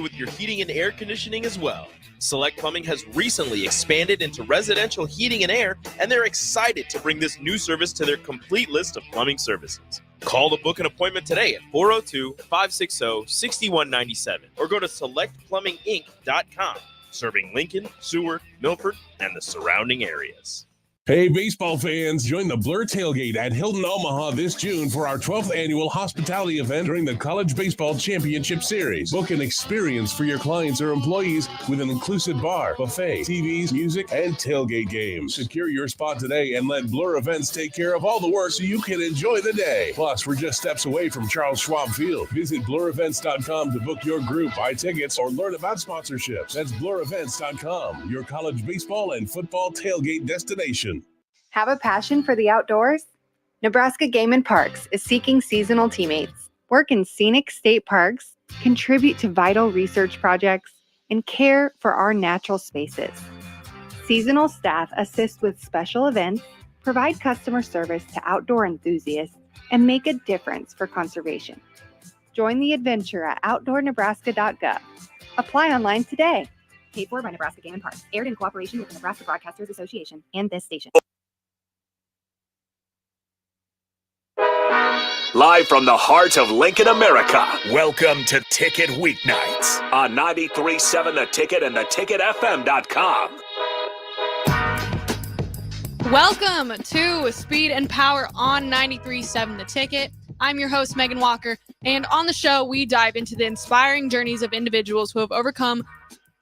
with your heating and air conditioning as well. Select Plumbing has recently expanded into residential heating and air, and they're excited to bring this new service to their complete list of plumbing services. Call to book an appointment today at 402-560-6197 or go to selectplumbinginc.com, serving Lincoln, Seward, Milford, and the surrounding areas. Hey, baseball fans, join the Blur Tailgate at Hilton Omaha this June for our 12th annual hospitality event during the College Baseball Championship Series. Book an experience for your clients or employees with an inclusive bar, buffet, TVs, music, and tailgate games. Secure your spot today and let Blur Events take care of all the work so you can enjoy the day. Plus, we're just steps away from Charles Schwab Field. Visit blurevents.com to book your group, buy tickets, or learn about sponsorships. That's blurevents.com, your college baseball and football tailgate destination. Have a passion for the outdoors? Nebraska Game and Parks is seeking seasonal teammates. Work in scenic state parks, contribute to vital research projects, and care for our natural spaces. Seasonal staff assist with special events, provide customer service to outdoor enthusiasts, and make a difference for conservation. Join the adventure at outdoornebraska.gov. Apply online today. Paid for by Nebraska Game and Parks. Aired in cooperation with the Nebraska Broadcasters Association and this station. Live from the heart of Lincoln, America, welcome to Ticket Weeknights on 93.7 The Ticket and theticketfm.com. Welcome to Speed and Power on 93.7 The Ticket. I'm your host, Megan Walker, and on the show, we dive into the inspiring journeys of individuals who have overcome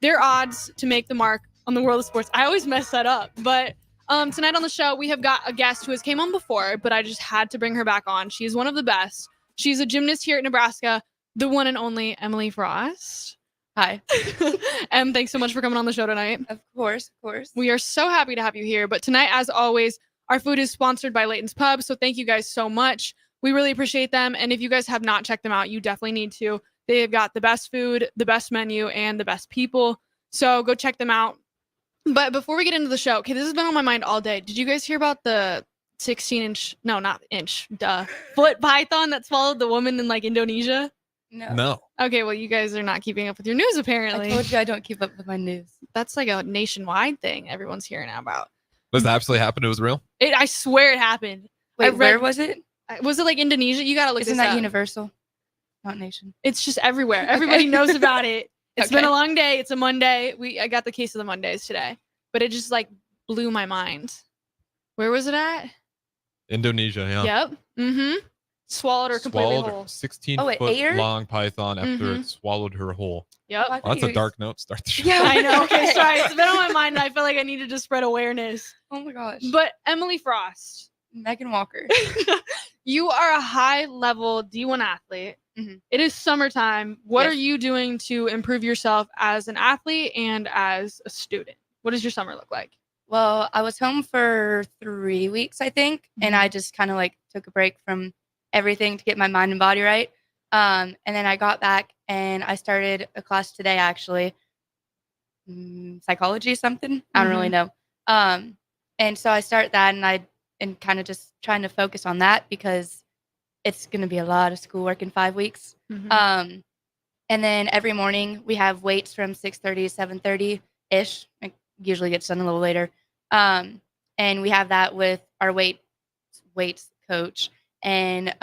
their odds to make the mark on the world of sports. I always mess that up, but tonight on the show, we have got a guest who has came on before, but I just had to bring her back on. She's one of the best. She's a gymnast here at Nebraska, the one and only Emily Frost. Hi. Em, thanks so much for coming on the show tonight. Of course. We are so happy to have you here. But tonight, as always, our food is sponsored by Layton's Pub, so thank you guys so much. We really appreciate them, and if you guys have not checked them out, you definitely need to. They have got the best food, the best menu, and the best people, so go check them out. But before we get into the show, okay, this has been on my mind all day. Did you guys hear about the foot python that swallowed the woman in Indonesia? No. Okay, well, you guys are not keeping up with your news, apparently. I told you I don't keep up with my news. That's like a nationwide thing everyone's hearing about. Does that absolutely happen? It was real? I swear it happened. Wait, where was it? Was it Indonesia? You gotta look Isn't this that up. Universal? Not Nation. It's just everywhere. Everybody knows about it. It's Okay. been a long day. It's a Monday. I got the case of the Mondays today, but it just blew my mind. Where was it at? Indonesia, yeah. Yep. Mm-hmm. Swallowed her completely whole. 16-foot long python after it swallowed her whole. Yep. Well, that's a dark note. Start the show. Yeah, I know. Okay, sorry. It's been on my mind, and I feel like I needed to spread awareness. Oh my gosh. But Emily Frost, Megan Walker. you are a high-level D1 athlete. Mm-hmm. It is summertime. What Yes. are you doing to improve yourself as an athlete and as a student? What does your summer look like? Well, I was home for 3 weeks, I think, and I just kind of took a break from everything to get my mind and body right. And then I got back and I started a class today, actually. Psychology something? I don't really know. And so I start that and kind of just trying to focus on that because it's going to be a lot of schoolwork in 5 weeks. And then every morning we have weights from 6:30 to 7:30-ish. It usually gets done a little later. And we have that with our weights coach. And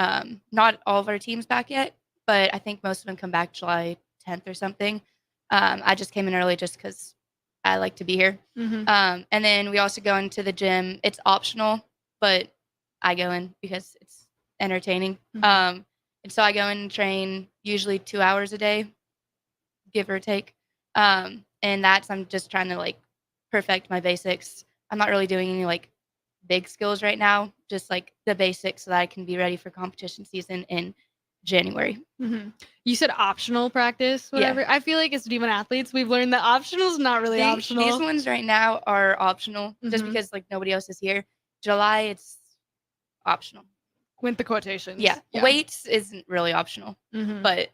not all of our teams back yet, but I think most of them come back July 10th or something. I just came in early just because I like to be here. And then we also go into the gym. It's optional, but I go in because it's entertaining. And so I go in and train usually 2 hours a day, give or take. And I'm just trying to perfect my basics. I'm not really doing any big skills right now, just the basics so that I can be ready for competition season in January. You said optional practice, whatever. Yeah. I feel like as D1 athletes, we've learned that optional is not really optional. These ones right now are optional just because nobody else is here. July, it's optional. With the quotations. Yeah. Weights isn't really optional, but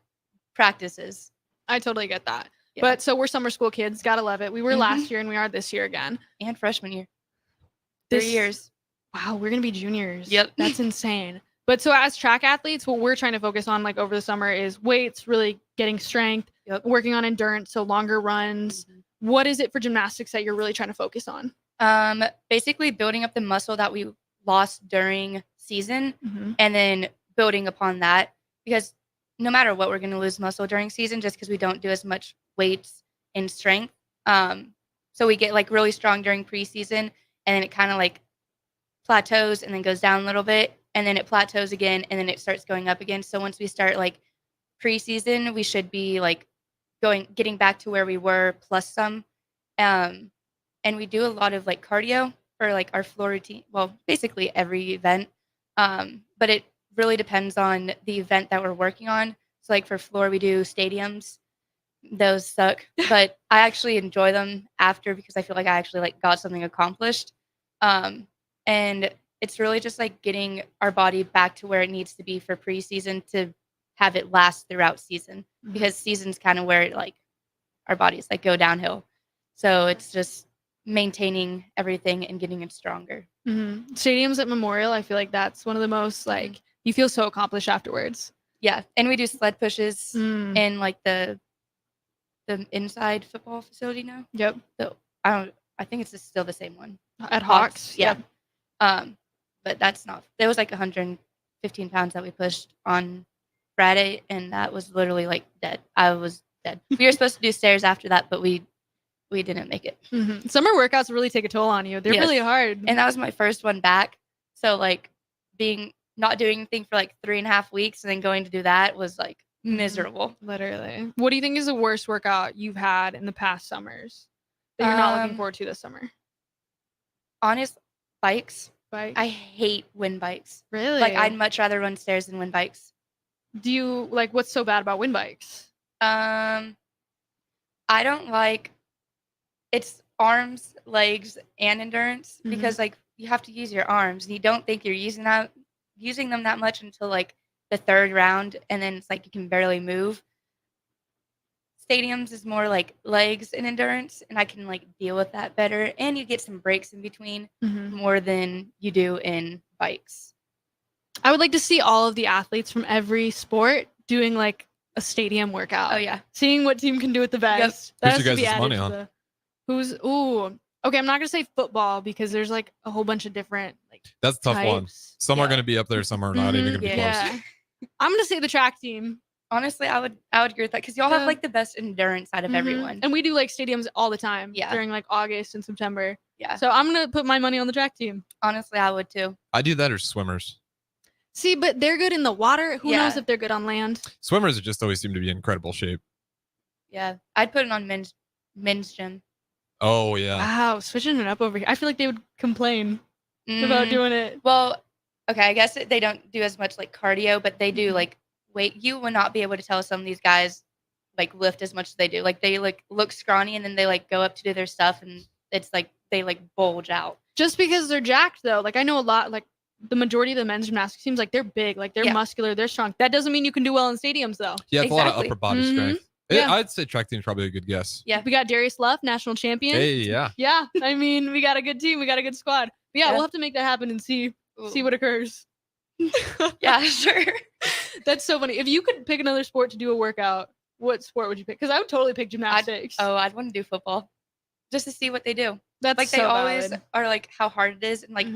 practice is. I totally get that. Yeah. But so we're summer school kids. Gotta love it. We were last year and we are this year again. And freshman year. This- 3 years. Wow, we're going to be juniors. Yep. That's insane. But so as track athletes, what we're trying to focus on like over the summer is weights, really getting strength, working on endurance, so longer runs. What is it for gymnastics that you're really trying to focus on? Basically building up the muscle that we lost during season and then building upon that, because no matter what, we're going to lose muscle during season just because we don't do as much weights and strength. So we get like really strong during preseason, and then it kind of like plateaus and then goes down a little bit, and then it plateaus again, and then it starts going up again. So once we start like preseason, we should be like getting back to where we were plus some. And we do a lot of like cardio for like our floor routine. Well, basically every event. But it really depends on the event that we're working on. So like for floor, we do stadiums. Those suck, but I actually enjoy them after because I feel like I actually like got something accomplished. And it's really just like getting our body back to where it needs to be for preseason to have it last throughout season, because season's kind of where like our bodies like go downhill. So it's just maintaining everything and getting it stronger. Stadiums at Memorial, I feel like that's one of the most like you feel so accomplished afterwards. Yeah, and we do sled pushes in like the inside football facility now. Yep. So I think it's still the same one at Hawks. Yeah. But that's not. There was like 115 pounds that we pushed on Friday, and that was literally like dead. I was dead. We were supposed to do stairs after that, but we didn't make it. Summer workouts really take a toll on you. They're really hard. And that was my first one back. So like not doing anything for like 3.5 weeks and then going to do that was like miserable. Literally. What do you think is the worst workout you've had in the past summers that you're not looking forward to this summer? Honest, bikes. Bikes. I hate wind bikes. Really? Like I'd much rather run stairs than wind bikes. Do you like what's so bad about wind bikes? I don't like it's arms, legs, and endurance because like you have to use your arms and you don't think you're using them that much until like the third round, and then it's like you can barely move. Stadiums is more like legs and endurance, and I can like deal with that better, and you get some breaks in between more than you do in bikes. I would like to see all of the athletes from every sport doing like a stadium workout. Oh yeah, seeing what team can do it the best. Yep. Who's your guys' money on? Okay, I'm not gonna say football because there's like a whole bunch of different like. That's a tough types. one. Some are gonna be up there, some are not even gonna be close. I'm gonna say the track team. Honestly, I would agree with that because y'all have like the best endurance out of everyone, and we do like stadiums all the time. Yeah, during like August and September. Yeah, so I'm gonna put my money on the track team. Honestly, I would too. I do that or swimmers. See, but they're good in the water. Who knows if they're good on land? Swimmers just always seem to be in incredible shape. Yeah, I'd put it on men's gym. Oh yeah. Wow, switching it up over here. I feel like they would complain about doing it. Well, okay, I guess they don't do as much like cardio, but they do like weight. You would not be able to tell some of these guys like lift as much as they do. Like they like look scrawny and then they like go up to do their stuff and it's like they like bulge out. Just because they're jacked though. Like I know a lot like the majority of the men's gymnastics seems like they're big, like they're muscular, they're strong. That doesn't mean you can do well in stadiums though. Yeah, it's a lot of upper body strength. Yeah. I'd say track team's probably a good guess. Yeah, we got Darius Luff, national champion. Hey, yeah. Yeah, I mean, we got a good team. We got a good squad. But yeah, we'll have to make that happen and see what occurs. Yeah, sure. That's so funny. If you could pick another sport to do a workout, what sport would you pick? Because I would totally pick gymnastics. I'd want to do football just to see what they do. That's like so they always valid. are like how hard it is, and like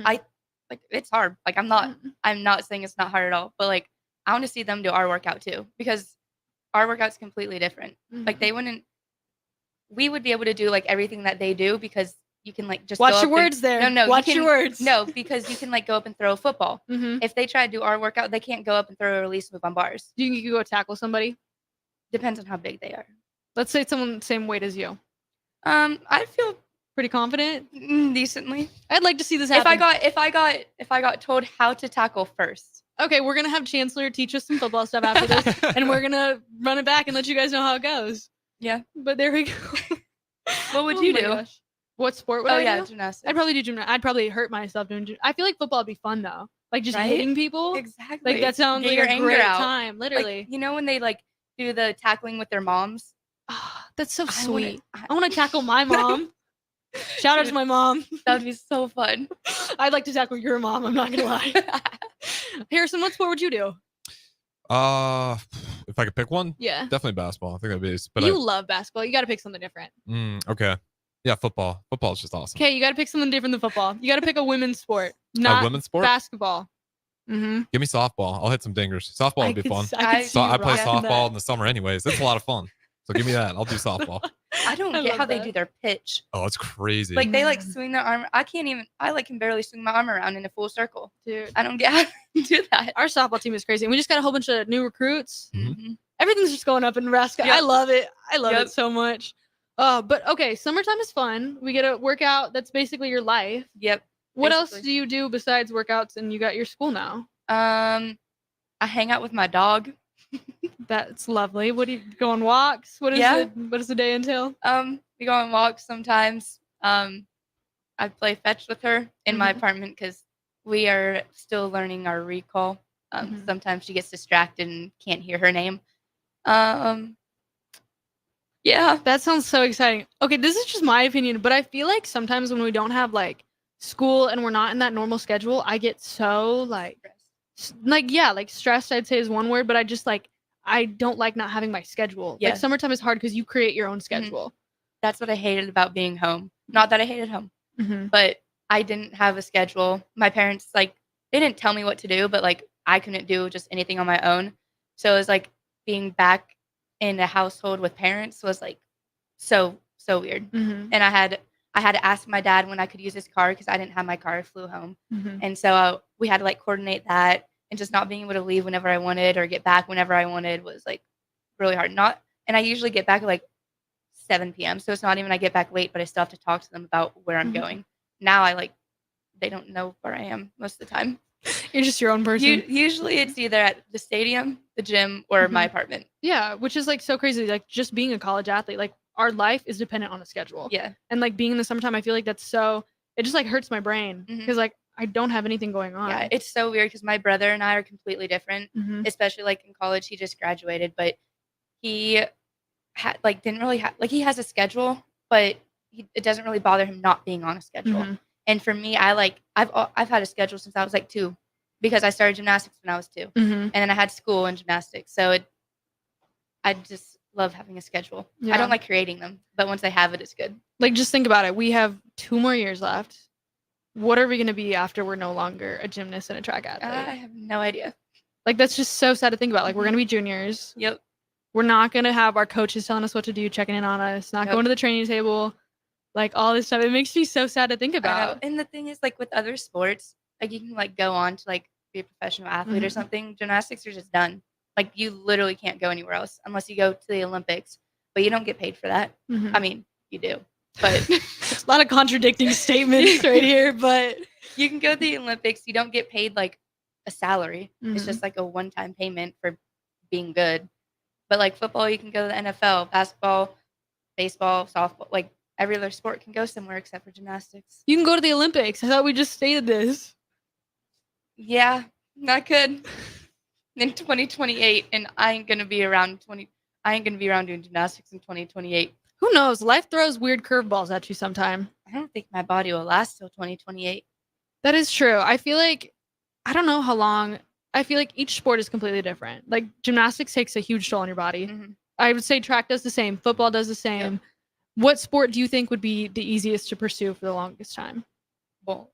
it's hard. Like I'm not saying it's not hard at all, but like I want to see them do our workout too because our workout's completely different. Like we would be able to do like everything that they do because you can like just watch your words there. No, watch your words. No, because you can like go up and throw a football. If they try to do our workout, they can't go up and throw a release move on bars. Do you think you could go tackle somebody? Depends on how big they are. Let's say someone same weight as you. I feel pretty confident. Decently. I'd like to see this happen. If I got told how to tackle first. Okay, we're gonna have Chancellor teach us some football stuff after this, and we're gonna run it back and let you guys know how it goes. Yeah, but there we go. What would you do? Gosh. What sport would I do? Gymnastics. I'd probably do gymnastics. I'd probably hurt myself doing. I feel like football would be fun though, like just hitting people. Exactly. Like that sounds like a great time. Literally. Like, you know when they like do the tackling with their moms? Oh, that's so sweet. I want to tackle my mom. Shout out to my mom. That would be so fun. I'd like to tackle your mom. I'm not gonna lie. Harrison, what sport would you do? If I could pick one, Yeah. definitely basketball. I think that'd be. But You love basketball. You got to pick something different. Okay. Yeah, football. Football is just awesome. Okay, you got to pick something different than football. You got to pick a women's sport, not women's sport? basketball. Mm-hmm. Give me softball. I'll hit some dingers. Softball would be fun. I play softball in the summer anyways. It's a lot of fun. So give me that. I'll do softball. I don't get how they do their pitch. Oh, it's crazy. Like they like swing their arm. I can barely swing my arm around in a full circle. Dude, I don't get how to do that. Our softball team is crazy. And we just got a whole bunch of new recruits. Mm-hmm. Everything's just going up in Nebraska. Yep. I love it. I love it so much. But okay, summertime is fun. We get a workout that's basically your life. Yep. What else do you do besides workouts and you got your school now? I hang out with my dog. That's lovely. What do you go on walks? What does the day entail? We go on walks sometimes. I play fetch with her in my apartment because we are still learning our recall. Sometimes she gets distracted and can't hear her name. Yeah. That sounds so exciting. Okay, this is just my opinion, but I feel like sometimes when we don't have like school and we're not in that normal schedule, I get so like stressed, I'd say is one word, but I don't like not having my schedule. Yeah. Like summertime is hard because you create your own schedule. That's what I hated about being home. Not that I hated home, but I didn't have a schedule. My parents, they didn't tell me what to do, but I couldn't do just anything on my own. So it was like being back in a household with parents was so weird. And I had to ask my dad when I could use his car because I didn't have my car. I flew home. And so we had to coordinate that, and just not being able to leave whenever I wanted or get back whenever I wanted was really hard. And I usually get back at 7 p.m. So it's not even I get back late, but I still have to talk to them about where I'm going. Now they don't know where I am most of the time. You're just your own person. Usually it's either at the stadium, the gym, or my apartment. Yeah, which is so crazy. Just being a college athlete, our life is dependent on a schedule. Yeah. And being in the summertime, I feel like that's it just hurts my brain because I don't have anything going on. Yeah, it's so weird because my brother and I are completely different, especially in college. He just graduated, but he had didn't really have he has a schedule, but it doesn't really bother him not being on a schedule. And for me, I've had a schedule since I was 2, because I started gymnastics when I was 2, and then I had school and gymnastics. So I just love having a schedule. Yeah. I don't like creating them, but once I have it, it's good. Just think about it. We have 2 more years left. What are we going to be after we're no longer a gymnast and a track athlete? I have no idea. That's just so sad to think about. We're going to be juniors. Yep. We're not going to have our coaches telling us what to do, checking in on us, not going to the training table, all this stuff. It makes me so sad to think about. And the thing is, with other sports, you can go on to be a professional athlete or something. Gymnastics are just done. You literally can't go anywhere else unless you go to the Olympics, but you don't get paid for that. I mean, you do, but a lot of contradicting statements right here, but you can go to the Olympics. You don't get paid a salary. It's just a one-time payment for being good. But football, you can go to the NFL, basketball, baseball, softball, every other sport can go somewhere except for gymnastics. You can go to the Olympics. I thought we just stated this. Yeah, I could. In 2028, and I ain't gonna be around doing gymnastics in 2028. Who knows? Life throws weird curveballs at you sometime. I don't think my body will last till 2028. That is true. I feel I don't know how long. I feel each sport is completely different. Gymnastics takes a huge toll on your body. I would say track does the same. Football does the same. Yep. What sport do you think would be the easiest to pursue for the longest time? Bowling.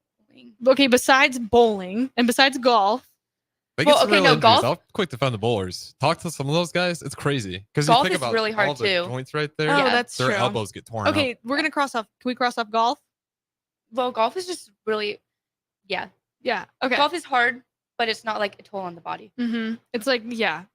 Okay, besides bowling and besides golf. Golf. I'll quick defend the bowlers. Talk to some of those guys. It's crazy because golf you think is about really hard all the too. joints right there. Oh, yeah, that's their true. elbows get torn. Okay, we're gonna cross off. Can we cross off golf? Well, golf is just really, yeah. Okay. Golf is hard, but it's not a toll on the body. It's yeah.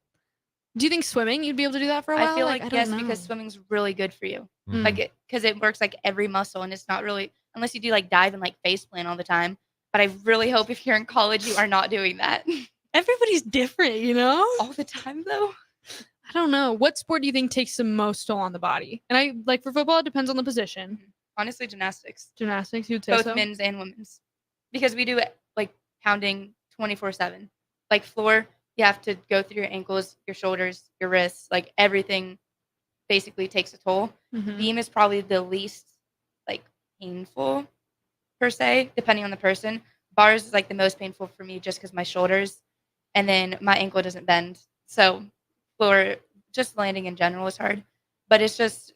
Do you think swimming you'd be able to do that for a while? I feel yes, know. because swimming's really good for you. Because it works every muscle, and it's not really unless you do dive and face plant all the time. But I really hope if you're in college, you are not doing that. Everybody's different, all the time though. I don't know. What sport do you think takes the most toll on the body? And for football, it depends on the position. Honestly, gymnastics. Gymnastics, you'd say both so? men's and women's, because we do pounding 24/7. Floor, you have to go through your ankles, your shoulders, your wrists, everything basically takes a toll. Beam is probably the least painful per se, depending on the person. Bars is the most painful for me just because my shoulders and then my ankle doesn't bend. So for just landing in general is hard. But it's just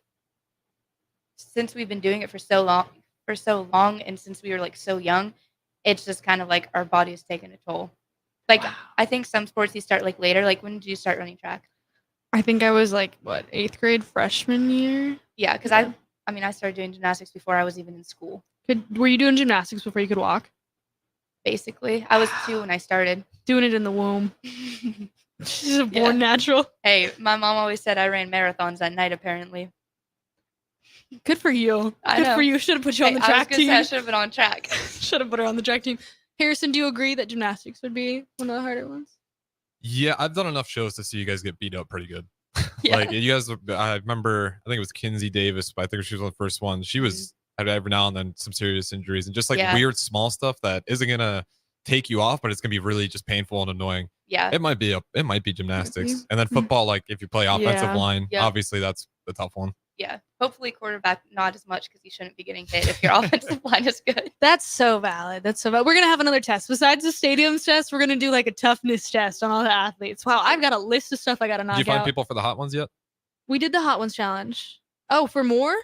since we've been doing it for so long, and since we were like so young, it's just kind of like our body is taking a toll. Like I think some sports you start like later. Like when did you start running track? I think I was like, what, 8th grade freshman year? Yeah, because I started doing gymnastics before I was even in school. Were you doing gymnastics before you could walk? Basically, I was 2 when I started. Doing it in the womb. She's a born natural. Hey, my mom always said I ran marathons at night, apparently. Good for you. I know. For you. Should have put you on the track team. I should have been on track. Should have put her on the track team. Harrison, do you agree that gymnastics would be one of the harder ones? Yeah, I've done enough shows to see you guys get beat up pretty good. Yeah. Like you guys, I remember, I think it was Kinsey Davis, but I think she was one of the first ones. She was had every now and then some serious injuries and just like weird small stuff that isn't gonna take you off, but it's gonna be really just painful and annoying. Yeah, it might be gymnastics, and then football. Like if you play offensive line, obviously that's the tough one. Yeah, hopefully quarterback not as much because you shouldn't be getting hit if your offensive line is good. That's so valid. We're gonna have another test besides the stadiums test. We're gonna do like a toughness test on all the athletes. Wow, I've got a list of stuff I gotta knock out. Did you find people for the hot ones yet? We did the hot ones challenge. Oh, for more?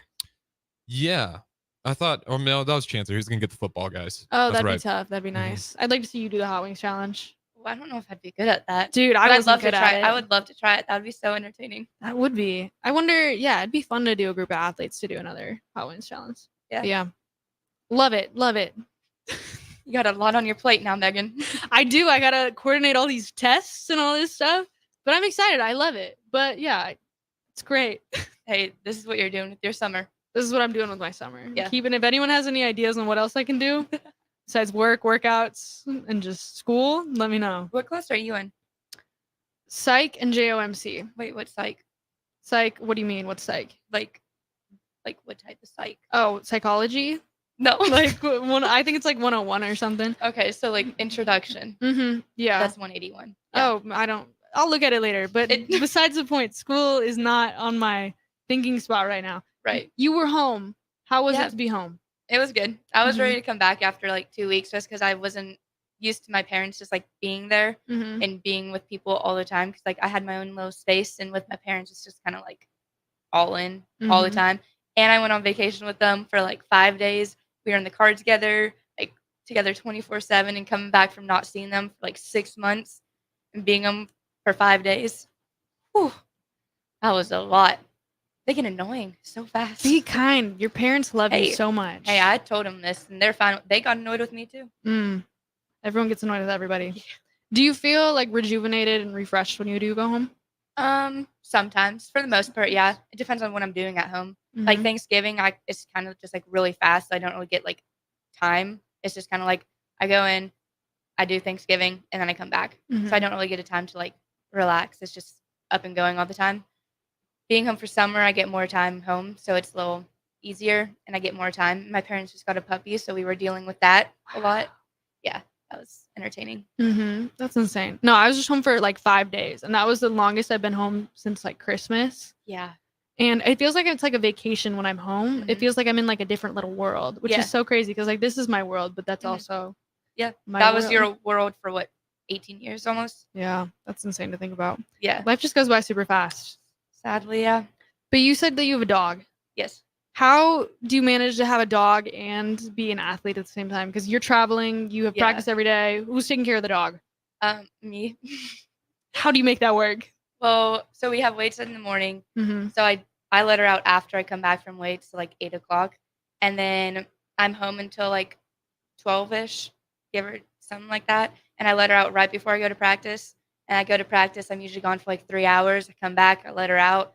Yeah, I thought. Or no, that was Chancellor. He's gonna get the football guys. Oh, that'd be tough. That'd be nice. I'd like to see you do the hot wings challenge. Well, I don't know if I'd be good at that, dude. I'd love to try it. I would love to try it. That would be so entertaining. That would be. I wonder. Yeah, it'd be fun to do a group of athletes to do another hot wings challenge. Yeah. Love it. Love it. You got a lot on your plate now, Megan. I do. I gotta coordinate all these tests and all this stuff. But I'm excited. I love it. But yeah, it's great. Hey, this is what you're doing with your summer. This is what I'm doing with my summer. Yeah. If anyone has any ideas on what else I can do besides work, workouts, and just school, let me know. What class are you in? Psych and JOMC. Wait, what psych? Psych. What do you mean? What's psych? Like what type of psych? Oh, psychology. No, like I think it's like 101 or something. Okay, so like introduction. Mm-hmm. Yeah. That's 181. Yeah. Oh, I'll look at it later. But besides the point, school is not on my thinking spot right now. Right. You were home. How was it to be home? It was good. I was ready to come back after like 2 weeks just because I wasn't used to my parents just like being there and being with people all the time. Because like I had my own little space, and with my parents, it's just kind of like all in all the time. And I went on vacation with them for like 5 days. We were in the car together, like together 24/7, and coming back from not seeing them for like 6 months and being them for 5 days. Whew, that was a lot. They get annoying so fast. Be kind. Your parents love you so much. Hey, I told them this, and they're fine. They got annoyed with me too. Everyone gets annoyed with everybody. Yeah. Do you feel like rejuvenated and refreshed when you do go home? Sometimes. For the most part, yeah. It depends on what I'm doing at home. Like Thanksgiving, it's kind of just like really fast. So I don't really get like time. It's just kind of like I go in, I do Thanksgiving, and then I come back. So I don't really get a time to like relax. It's just up and going all the time. Being home for summer, I get more time home, so it's a little easier, and I get more time. My parents just got a puppy, so we were dealing with that a lot. Yeah, that was entertaining. That's insane. No, I was just home for like 5 days, and that was the longest I've been home since like Christmas. Yeah. And it feels like it's like a vacation when I'm home. It feels like I'm in like a different little world, which is so crazy because like this is my world, but that's also that was your world for what, 18 years almost? Yeah, that's insane to think about. Yeah. Life just goes by super fast. Sadly, yeah. But you said that you have a dog. Yes. How do you manage to have a dog and be an athlete at the same time? Because you're traveling, you have practice every day. Who's taking care of the dog? Me. How do you make that work? Well, so we have weights in the morning. So I let her out after I come back from weights, so like 8 o'clock. And then I'm home until like 12-ish, give her something like that. And I let her out right before I go to practice. And I go to practice. I'm usually gone for like 3 hours. I come back. I let her out.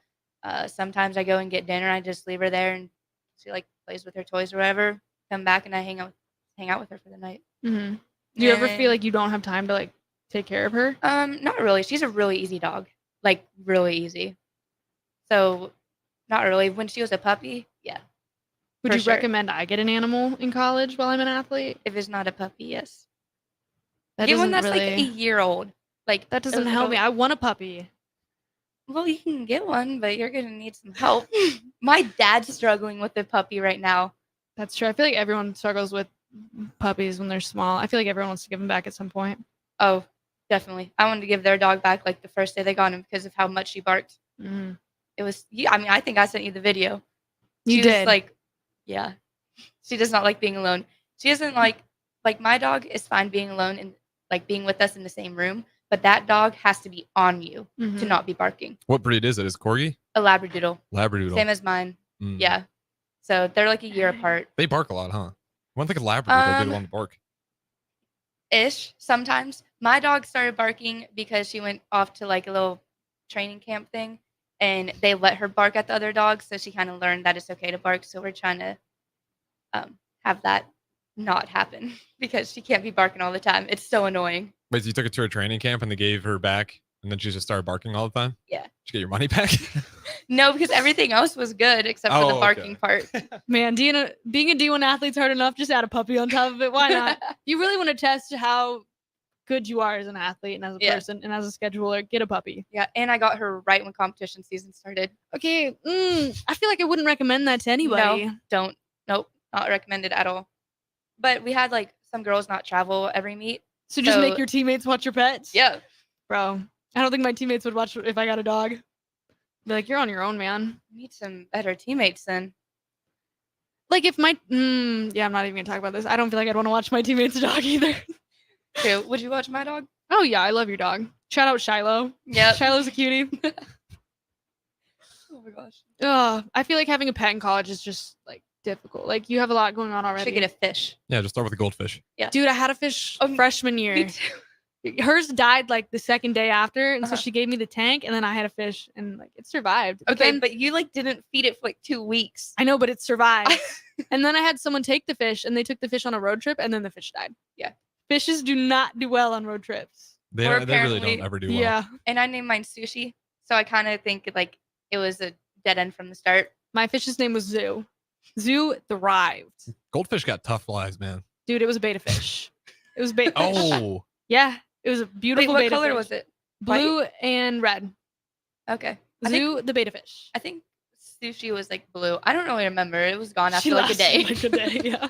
Sometimes I go and get dinner. I just leave her there, and she like plays with her toys or whatever. Come back and I hang out with her for the night. Do you ever feel like you don't have time to like take care of her? Not really. She's a really easy dog. Like really easy. So not really. When she was a puppy, yeah. Would you recommend I get an animal in college while I'm an athlete? If it's not a puppy, yes. Get one that's like a year old. Like that doesn't help me. I want a puppy. Well, you can get one, but you're gonna need some help. My dad's struggling with a puppy right now. That's true. I feel like everyone struggles with puppies when they're small. I feel like everyone wants to give them back at some point. Oh, definitely. I wanted to give their dog back like the first day they got him because of how much she barked. Mm-hmm. It was, I mean, I think I sent you the video. You did. Like, yeah. She does not like being alone. She doesn't like my dog is fine being alone and like being with us in the same room, but that dog has to be on you to not be barking. What breed is it? Is Corgi? A Labradoodle. Labradoodle. Same as mine. Yeah. So they're like a year apart. They bark a lot, huh? One thing a Labradoodle did want to bark. Ish, sometimes. My dog started barking because she went off to like a little training camp thing, and they let her bark at the other dogs, so she kind of learned that it's okay to bark. So we're trying to have that not happen because she can't be barking all the time. It's so annoying. Wait, so you took her to a training camp and they gave her back, and then she just started barking all the time? Yeah. Did you get your money back? No, because everything else was good except for the barking part. Man, being a D1 athlete's hard enough. Just add a puppy on top of it. Why not? You really want to test how good you are as an athlete and as a person and as a scheduler. Get a puppy. Yeah, and I got her right when competition season started. Okay, I feel like I wouldn't recommend that to anybody. No, don't. Nope, not recommended at all. But we had like some girls not travel every meet. So just make your teammates watch your pets? Yeah. Bro, I don't think my teammates would watch if I got a dog. Be like, you're on your own, man. You need some better teammates then. Like if my, I'm not even gonna talk about this. I don't feel like I'd want to watch my teammates' dog either. True. Would you watch my dog? Oh yeah, I love your dog. Shout out Shiloh. Yeah. Shiloh's a cutie. Oh my gosh. I feel like having a pet in college is just like difficult. Like you have a lot going on already. Should get a fish. Yeah, just start with a goldfish. Yeah. Dude, I had a fish freshman year. Me too. Hers died like the second day after, and so she gave me the tank, and then I had a fish, and like it survived. Okay, but you like didn't feed it for like 2 weeks. I know, but it survived. And then I had someone take the fish, and they took the fish on a road trip, and then the fish died. Yeah. Fishes do not do well on road trips. They really don't ever do well. Yeah. And I named mine Sushi, so I kind of think like it was a dead end from the start. My fish's name was Zoo. Zoo thrived. Goldfish got tough lives, man. Dude, it was a beta fish. It was beta fish. Oh. Yeah. It was a beautiful Wait, beta what color fish. was it? Blue and red. Okay. Zoo, the beta fish. I think Sushi was like blue. I don't really remember. It was gone after She like a day. lasted like a day, yeah.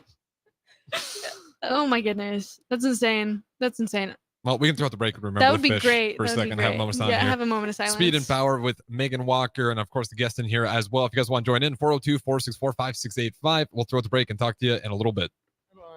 Oh my goodness. That's insane. That's insane. Well, we can throw out the break and remember That would the be fish great. for a That would be second. Have a great. moment of silence Yeah, here. have a moment of silence. Speed and Power with Megan Walker, and of course the guest in here as well. If you guys want to join in, 402-464-5685. We'll throw out the break and talk to you in a little bit.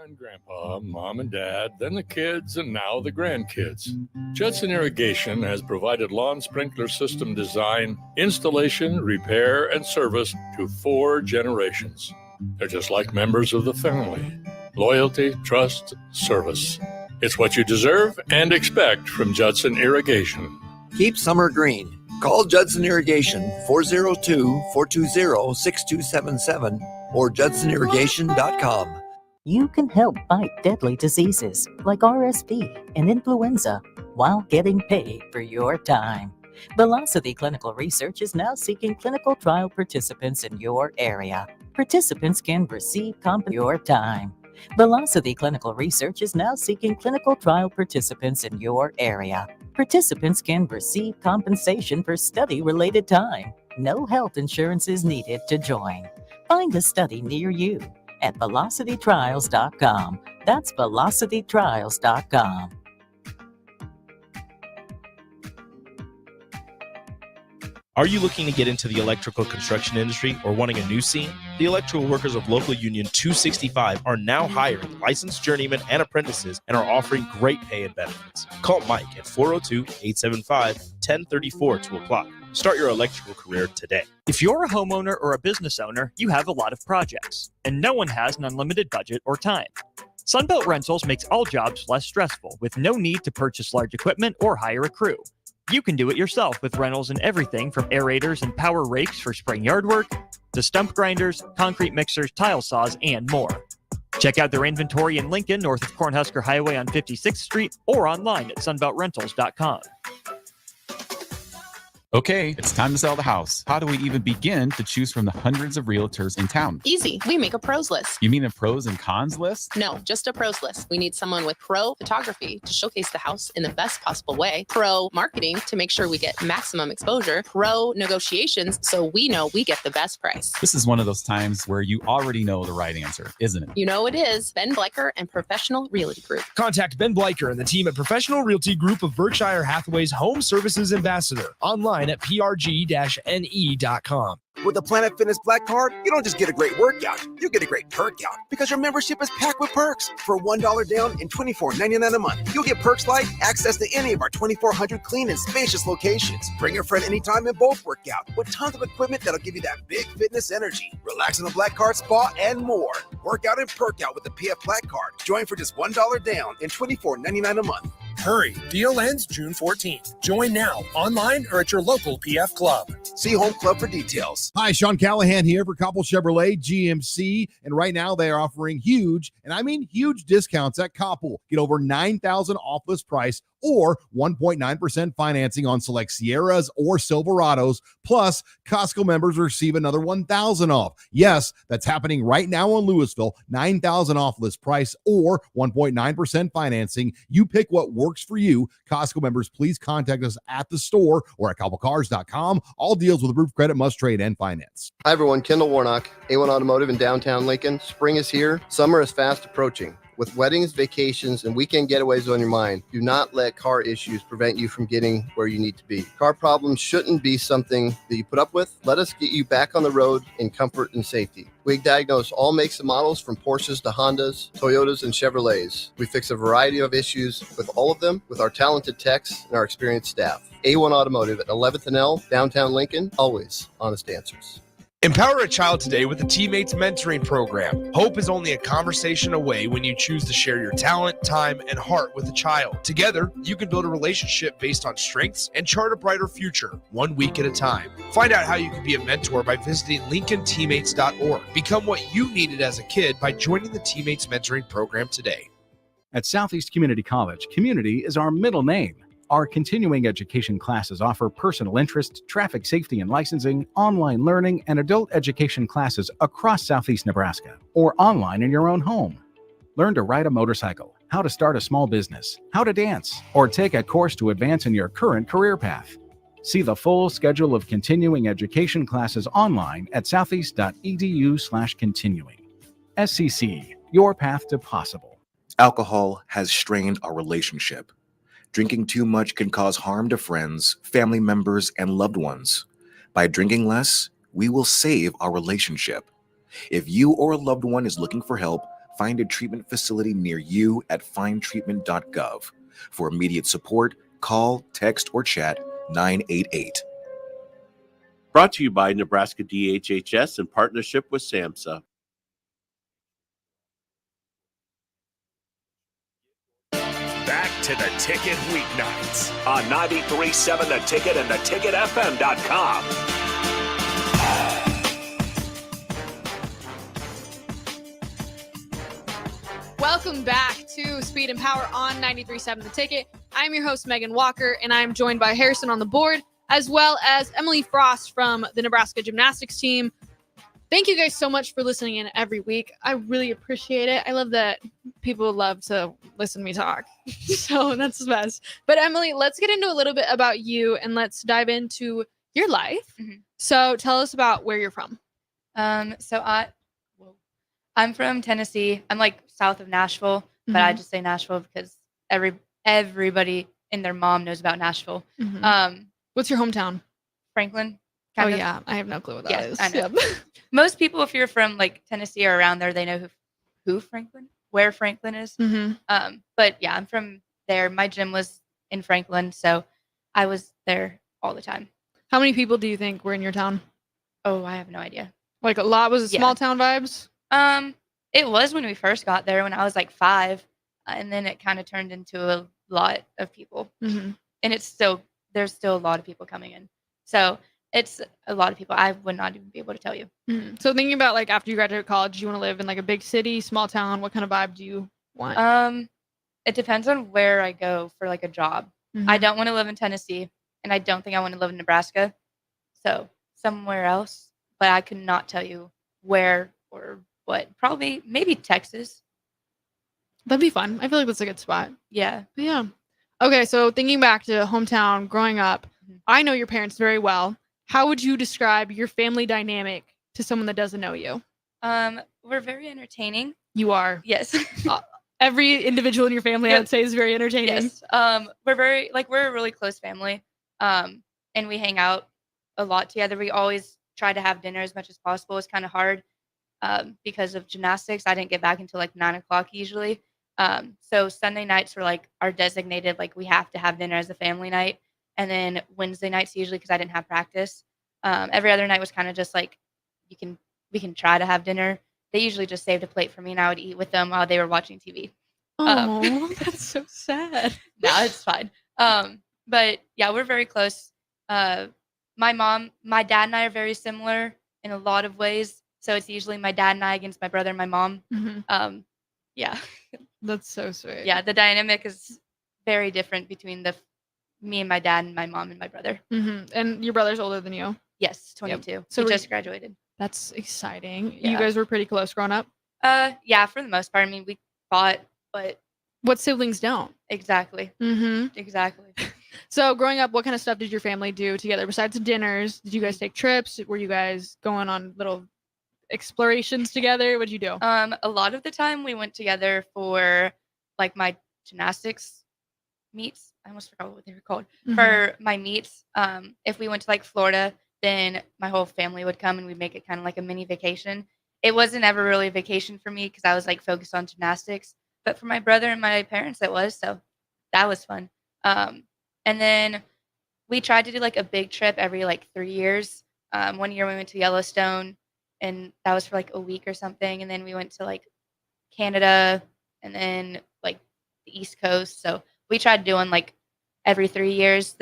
And Grandpa, Mom and Dad, then the kids, and now the grandkids. Judson Irrigation has provided lawn sprinkler system design, installation, repair, and service to 4 generations. They're just like members of the family. Loyalty, trust, service. It's what you deserve and expect from Judson Irrigation. Keep summer green. Call Judson Irrigation 402-420-6277 or judsonirrigation.com. You can help fight deadly diseases like RSV and influenza while getting paid for your time. Velocity Clinical Research is now seeking clinical trial participants in your area. Participants can receive your time. Velocity Clinical Research is now seeking clinical trial participants in your area. Participants can receive compensation for study-related time. No health insurance is needed to join. Find a study near you at velocitytrials.com. That's velocitytrials.com. Are you looking to get into the electrical construction industry or wanting a new scene? The electrical workers of Local Union 265 are now hiring licensed journeymen and apprentices and are offering great pay and benefits. Call Mike at 402-875-1034 to apply. Start your electrical career today. If you're a homeowner or a business owner, you have a lot of projects, and no one has an unlimited budget or time. Sunbelt Rentals makes all jobs less stressful with no need to purchase large equipment or hire a crew. You can do it yourself with rentals and everything from aerators and power rakes for spring yard work to stump grinders, concrete mixers, tile saws, and more. Check out their inventory in Lincoln, north of Cornhusker Highway on 56th Street, or online at sunbeltrentals.com. Okay, it's time to sell the house. How do we even begin to choose from the hundreds of realtors in town? Easy. We make a pros list. You mean a pros and cons list? No, just a pros list. We need someone with pro photography to showcase the house in the best possible way, pro marketing to make sure we get maximum exposure, pro negotiations so we know we get the best price. This is one of those times where you already know the right answer, isn't it? You know it is. Ben Bleicher and Professional Realty Group. Contact Ben Bleicher and the team at Professional Realty Group of Berkshire Hathaway's Home Services Ambassador. Online at prg-ne.com. With the Planet Fitness Black Card, you don't just get a great workout, you get a great perk out because your membership is packed with perks. For $1 down and $24.99 a month, you'll get perks like access to any of our 2,400 clean and spacious locations. Bring your friend anytime and both work out with tons of equipment that'll give you that big fitness energy. Relax in the Black Card spa and more. Work out and perk out with the PF Black Card. Join for just $1 down and $24.99 a month. Hurry, deal ends June 14th. Join now, online or at your local PF Club. See Home Club for details. Hi, Sean Callahan here for Koppel Chevrolet GMC, and right now they are offering huge, and I mean huge discounts at Koppel. Get over $9,000 off list price or 1.9% financing on select Sierras or Silverados. Plus, Costco members receive another $1,000 off. Yes, that's happening right now in Louisville. $9,000 off list price or 1.9% financing. You pick what works for you. Costco members, please contact us at the store or at koppelcars.com. All deals with approved credit must trade and finance. Hi, everyone. Kendall Warnock, A1 Automotive in downtown Lincoln. Spring is here. Summer is fast approaching. With weddings, vacations, and weekend getaways on your mind, do not let car issues prevent you from getting where you need to be. Car problems shouldn't be something that you put up with. Let us get you back on the road in comfort and safety. We diagnose all makes and models from Porsches to Hondas, Toyotas, and Chevrolets. We fix a variety of issues with all of them with our talented techs and our experienced staff. A1 Automotive at 11th and L, downtown Lincoln, always honest answers. Empower a child today with the Teammates Mentoring Program. Hope is only a conversation away when you choose to share your talent, time, and heart with a child. Together, you can build a relationship based on strengths and chart a brighter future, 1 week at a time. Find out how you can be a mentor by visiting LincolnTeammates.org. Become what you needed as a kid by joining the Teammates Mentoring Program today. At Southeast Community College, community is our middle name. Our continuing education classes offer personal interest, traffic safety and licensing, online learning, and adult education classes across Southeast Nebraska or online in your own home. Learn to ride a motorcycle, how to start a small business, how to dance, or take a course to advance in your current career path. See the full schedule of continuing education classes online at southeast.edu/continuing. SCC, your path to possible. Alcohol has strained our relationship. Drinking too much can cause harm to friends, family members, and loved ones. By drinking less, we will save our relationship. If you or a loved one is looking for help, find a treatment facility near you at findtreatment.gov. For immediate support, call, text, or chat 988. Brought to you by Nebraska DHHS in partnership with SAMHSA. Back to the Ticket weeknights on 93.7 The Ticket and theticketfm.com. Welcome back to Speed and Power on 93.7 The Ticket. I'm your host, Megan Walker, and I'm joined by Harrison on the board, as well as Emily Frost from the Nebraska gymnastics team. Thank you guys so much for listening in every week. I really appreciate it. I love that people love to listen to me talk. So that's the best. But Emily, let's get into a little bit about you and let's dive into your life. Mm-hmm. So tell us about where you're from. I'm from Tennessee. I'm like south of Nashville, but I just say Nashville because everybody and their mom knows about Nashville. Mm-hmm. What's your hometown? Franklin. Yeah. I have no clue what that is. I know. Yep. Most people, if you're from like Tennessee or around there, they know where Franklin is. Mm-hmm. But yeah, I'm from there. My gym was in Franklin, so I was there all the time. How many people do you think were in your town? Oh, I have no idea. Like a lot? Was it small town vibes? It was when we first got there when I was like 5, and then it kind of turned into a lot of people. Mm-hmm. And there's still a lot of people coming in. So it's a lot of people. I would not even be able to tell you. Mm-hmm. So thinking about like after you graduate college, do you want to live in like a big city, small town? What kind of vibe do you want? It depends on where I go for like a job. Mm-hmm. I don't want to live in Tennessee. and I don't think I want to live in Nebraska. So somewhere else, but I could not tell you where or what. Probably maybe Texas. That'd be fun. I feel like that's a good spot. Yeah. But yeah. Okay, so thinking back to hometown, growing up, I know your parents very well. How would you describe your family dynamic to someone that doesn't know you? We're very entertaining. You are. Yes. Every individual in your family, I would say, is very entertaining. Yes. We're a really close family. And we hang out a lot together. We always try to have dinner as much as possible. It's kind of hard because of gymnastics. I didn't get back until like 9 o'clock usually. So Sunday nights were like our designated, like we have to have dinner as a family night. And then Wednesday nights usually, because I didn't have practice. Every other night was kind of just like we can try to have dinner. They usually just saved a plate for me, and I would eat with them while they were watching TV. Oh, that's so sad. No, it's fine. But yeah, we're very close. My dad and I are very similar in a lot of ways. So it's usually my dad and I against my brother and my mom. Yeah. That's so sweet. Yeah, the dynamic is very different between me and my dad and my mom and my brother. And your brother's older than you? Yes, 22. Yep. So So he just graduated. That's exciting. Yeah. You guys were pretty close growing up? Yeah, for the most part. I mean, we fought, but What siblings don't? exactly. Exactly. So growing up, what kind of stuff did your family do together besides dinners? Did you guys take trips? Were you guys going on little explorations together? What'd you do? A lot of the time we went together for like my gymnastics meets. I almost forgot what they were called. For my meets, if we went to like Florida, then my whole family would come and we'd make it kind of like a mini vacation. It wasn't ever really a vacation for me because I was like focused on gymnastics, but for my brother and my parents it was, so that was fun. And then we tried to do like a big trip every like 3 years. 1 year we went to Yellowstone, and that was for like a week or something. And then we went to like Canada, and then like the East Coast. So we tried doing like every 3 years.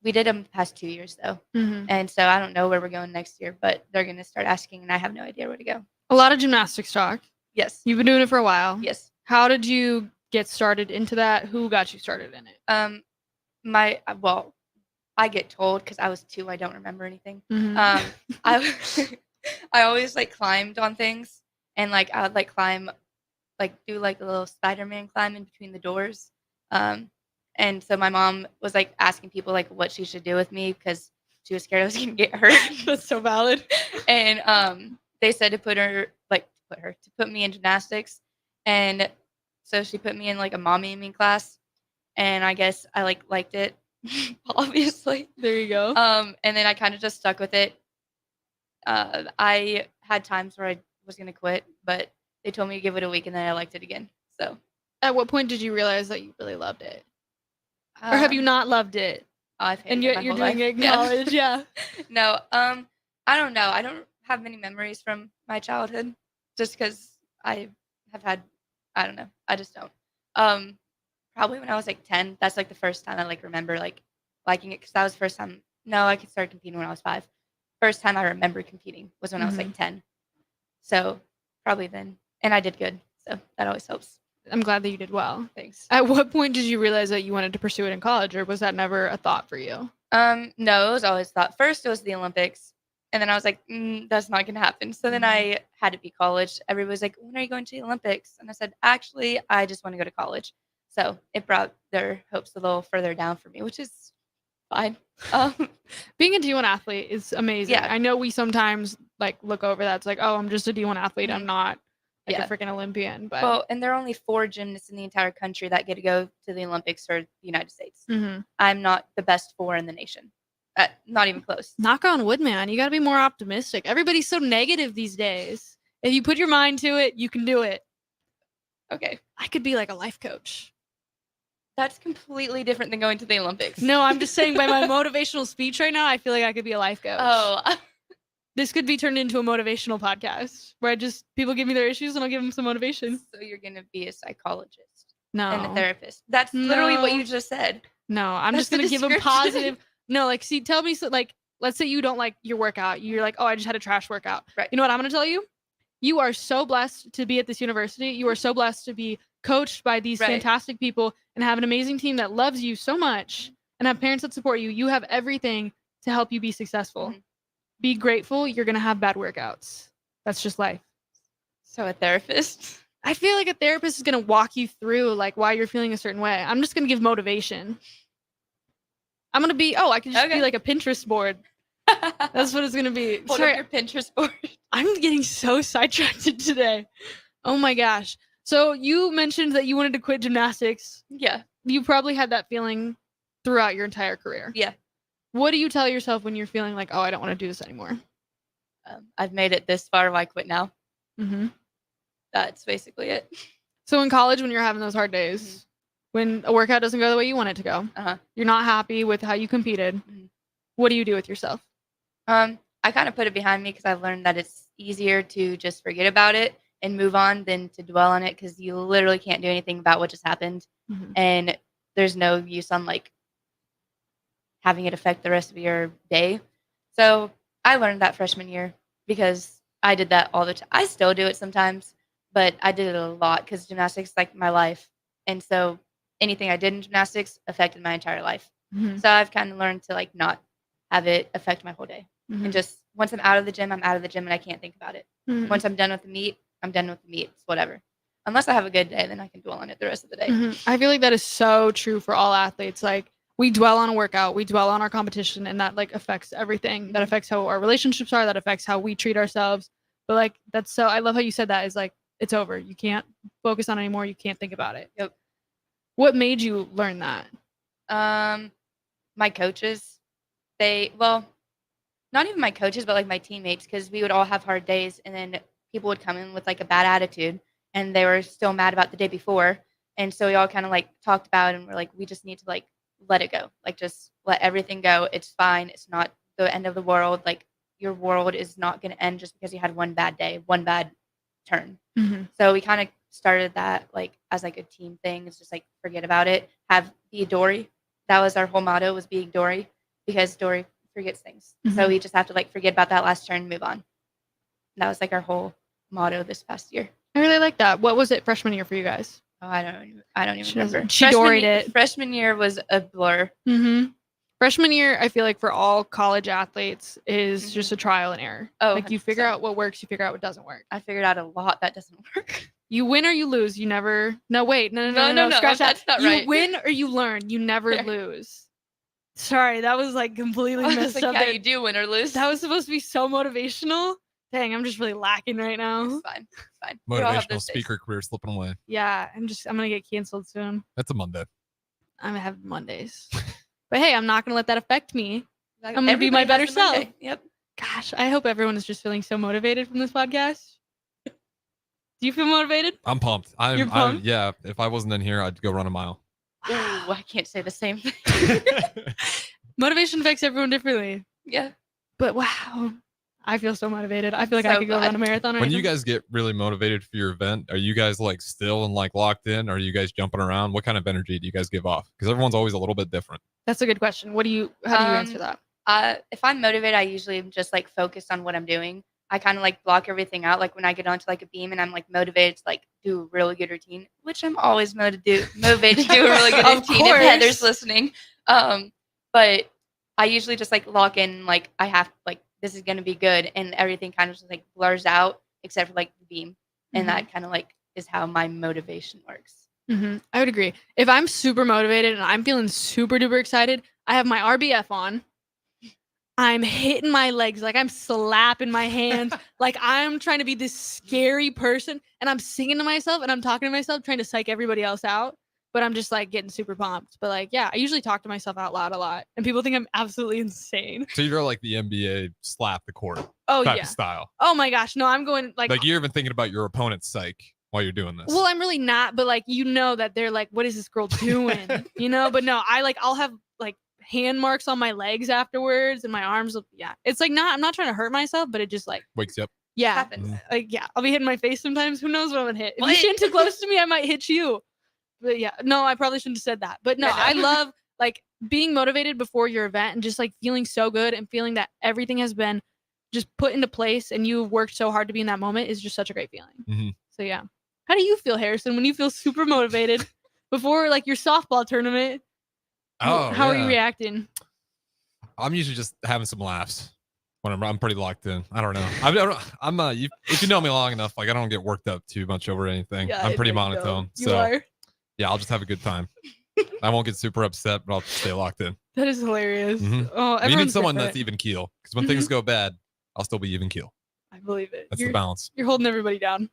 We did them the past 2 years though. And so I don't know where we're going next year, but they're going to start asking, and I have no idea where to go. A lot of gymnastics talk. Yes. You've been doing it for a while. Yes. How did you get started into that? Who got you started in it? I get told because I was 2, I don't remember anything. Mhm. I always like climbed on things, and like I would like climb, like do like a little Spider-Man climb in between the doors. And so my mom was like asking people like what she should do with me because she was scared I was gonna get hurt. That's so valid. And they said to put me in gymnastics, and so she put me in like a mommy and me class, and I guess I liked it. Obviously. There you go. And then I kind of just stuck with it. I had times where I was gonna quit, but they told me to give it a week, and then I liked it again. So At what point did you realize that you really loved it? Or have you not loved it? I've And hated you're my whole doing life. it in college, yeah. No, I don't know. I don't have many memories from my childhood, just because I have had, I don't know. I just don't. Probably when I was like 10, that's like the first time I like remember like liking it, because that was the first time. No, I could start competing when I was 5. First time I remember competing was when I was like 10. So probably then, and I did good, so that always helps. I'm glad that you did well. Thanks. At what point did you realize that you wanted to pursue it in college, or was that never a thought for you? No, it was always thought. First, it was the Olympics, and then I was like, that's not gonna happen. So then I had to be college. Everybody was like, when are you going to the Olympics? And I said, actually, I just want to go to college. So it brought their hopes a little further down for me, which is fine. Being a D1 athlete is amazing. Yeah. I know we sometimes like look over that. It's like, oh, I'm just a D1 athlete. I'm not like a freaking Olympian. But Well, and there are only 4 gymnasts in the entire country that get to go to the Olympics for the United States. I'm not the best 4 in the nation. Not even close. Knock on wood, man. You got to be more optimistic. Everybody's so negative these days. If you put your mind to it, you can do it. Okay. I could be like a life coach. That's completely different than going to the Olympics. No, I'm just saying by my motivational speech right now, I feel like I could be a life coach. Oh. This could be turned into a motivational podcast where people give me their issues and I'll give them some motivation. So you're going to be a psychologist No. and a therapist. That's literally what you just said. No, I'm That's just going to the give them description. positive. No, like, see, tell me, so, like, let's say you don't like your workout. You're like, oh, I just had a trash workout. Right. You know what I'm going to tell you? You are so blessed to be at this university. You are so blessed to be coached by these Right. fantastic people and have an amazing team that loves you so much. and have parents that support you, you have everything to help you be successful. Be grateful. You're going to have bad workouts. That's just life. So a therapist? I feel like a therapist is going to walk you through like why you're feeling a certain way. I'm just going to give motivation. I'm going to be, I can just be like a Pinterest board. That's what it's going to be. Hold up your Pinterest board. I'm getting so sidetracked today. Oh my gosh. So you mentioned that you wanted to quit gymnastics. Yeah. You probably had that feeling throughout your entire career. Yeah. What do you tell yourself when you're feeling like, I don't want to do this anymore? I've made it this far. Why quit now? Mm-hmm. That's basically it. So in college, when you're having those hard days, when a workout doesn't go the way you want it to go, you're not happy with how you competed, what do you do with yourself? I kind of put it behind me because I've learned that it's easier to just forget about it and move on than to dwell on it, because you literally can't do anything about what just happened. And there's no use on like having it affect the rest of your day. So I learned that freshman year because I did that all the time. I still do it sometimes, but I did it a lot because gymnastics is like my life. And so anything I did in gymnastics affected my entire life. So I've kind of learned to like not have it affect my whole day. And just once I'm out of the gym, I'm out of the gym and I can't think about it. Once I'm done with the meet, I'm done with the meet. It's whatever. Unless I have a good day, then I can dwell on it the rest of the day. I feel like that is so true for all athletes. Like we dwell on a workout, we dwell on our competition, and that like affects everything. That affects how our relationships are, that affects how we treat ourselves. But like that's so, I love how you said that, is like it's over. You can't focus on it anymore. You can't think about it. Yep. What made you learn that? My coaches, not even my coaches, but like my teammates, because we would all have hard days, and then people would come in with like a bad attitude, and they were still mad about the day before. And so we all kind of like talked about it, and we're like, we just need to like let it go. Like just let everything go. It's fine. It's not the end of the world. Like your world is not going to end just because you had one bad day, one bad turn. So we kind of started that like as like a team thing. It's just like forget about it. Be Dory. That was our whole motto, was being Dory, because Dory forgets things. So we just have to like forget about that last turn and move on. And that was like our whole motto this past year. I really like that. What was it freshman year for you guys? Oh, I don't even remember. She doried it. Freshman year was a blur. Freshman year, I feel like for all college athletes is just a trial and error. Like you figure out what works, you figure out what doesn't work. I figured out a lot that doesn't work. You win or you lose. You never. No, wait. No. Scratch that. That's not you right. win or you learn. You never lose. Sorry, that was like completely messed like, up. yeah, you do win or lose. That was supposed to be so motivational. Dang, I'm just really lacking right now. It's fine. Motivational speaker career slipping away. Yeah, I'm gonna get canceled soon. That's a Monday. I'm gonna have Mondays. But hey, I'm not gonna let that affect me. I'm gonna be my better self. Yep. Gosh, I hope everyone is just feeling so motivated from this podcast. Do you feel motivated? I'm pumped. You're pumped? Yeah, if I wasn't in here, I'd go run a mile. Ooh, I can't say the same thing. Motivation affects everyone differently. Yeah. But wow, I feel so motivated. I feel like I So could go run a marathon right When now. you guys get really motivated for your event, are you guys like still and like locked in? Or are you guys jumping around? What kind of energy do you guys give off? Because everyone's always a little bit different. That's a good question. How do you answer that? If I'm motivated, I usually am just like focused on what I'm doing. I kind of like block everything out. Like when I get onto like a beam and I'm like motivated to like do a really good routine, which I'm always motivated to do a really good Of routine if course. Heather's listening. But I usually just like lock in, like I have like this is gonna be good, and everything kind of just like blurs out except for like the beam, and that kind of like is how my motivation works. I would agree. If I'm super motivated and I'm feeling super duper excited, I have my RBF on. I'm hitting my legs, like I'm slapping my hands, like I'm trying to be this scary person, and I'm singing to myself and I'm talking to myself, trying to psych everybody else out. But I'm just like getting super pumped. But like, yeah, I usually talk to myself out loud a lot, and people think I'm absolutely insane. So you're like the NBA slap the court Oh type yeah. of style. Oh my gosh, no, I'm going like Like you're even thinking about your opponent's psyche while you're doing this. Well, I'm really not, but like you know that they're like, what is this girl doing? You know, but no, I'll have like hand marks on my legs afterwards, and my arms will, yeah. It's like I'm not trying to hurt myself, but it just like wakes you up. Yeah. Happens. Like yeah, I'll be hitting my face sometimes. Who knows what I'm gonna hit? If What? you stand too close to me, I might hit you. But yeah, no, I probably shouldn't have said that. But no, I love like being motivated before your event and just like feeling so good and feeling that everything has been just put into place and you've worked so hard to be in that moment is just such a great feeling. So yeah. How do you feel, Harrison, when you feel super motivated before like your softball tournament? Oh, How are yeah. you reacting? I'm usually just having some laughs when I'm pretty locked in. I don't know. If you know me long enough, like I don't get worked up too much over anything. Yeah, I'm I pretty know you monotone. don't. You So are. yeah, I'll just have a good time. I won't get super upset, but I'll stay locked in. That is hilarious. Mhm. Oh, But you need everyone's someone different. that's even keel, because when things Mhm. go bad, I'll still be even keel. I believe it. That's the balance. You're holding everybody down.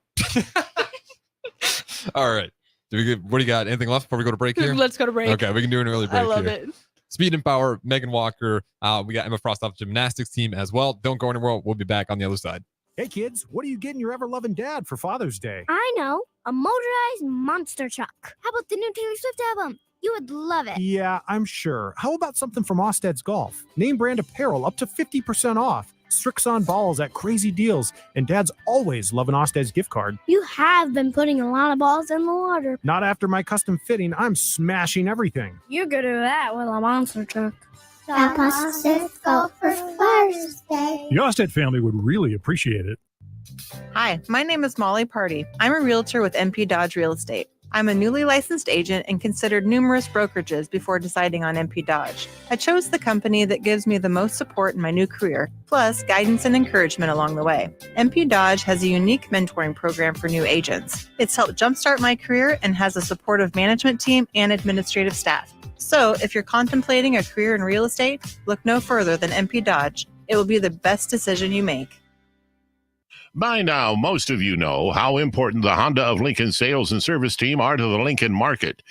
All right. What do you got? Anything left before we go to break here? Let's go to break. Okay, we can do an early break I love here. it. Speed and Power, Megan Walker. We got Emma Frost off the gymnastics team as well. Don't go anywhere. We'll be back on the other side. Hey kids, what are you getting your ever-loving dad for Father's Day? I know, a motorized monster truck. How about the new Taylor Swift album? You would love it. Yeah, I'm sure. How about something from Osted's Golf? Name brand apparel up to 50% off. Strixon balls at crazy deals. And Dad's always loving Osted's gift card. You have been putting a lot of balls in the water. Not after my custom fitting. I'm smashing everything. You're good at that with a monster truck. Stop Osted's Golf for Father's Day. The Osted family would really appreciate it. Hi, my name is Molly Party. I'm a realtor with MP Dodge Real Estate. I'm a newly licensed agent and considered numerous brokerages before deciding on MP Dodge. I chose the company that gives me the most support in my new career, plus guidance and encouragement along the way. MP Dodge has a unique mentoring program for new agents. It's helped jumpstart my career and has a supportive management team and administrative staff. So if you're contemplating a career in real estate, look no further than MP Dodge. It will be the best decision you make. By now, most of you know how important the Honda of Lincoln sales and service team are to the Lincoln market.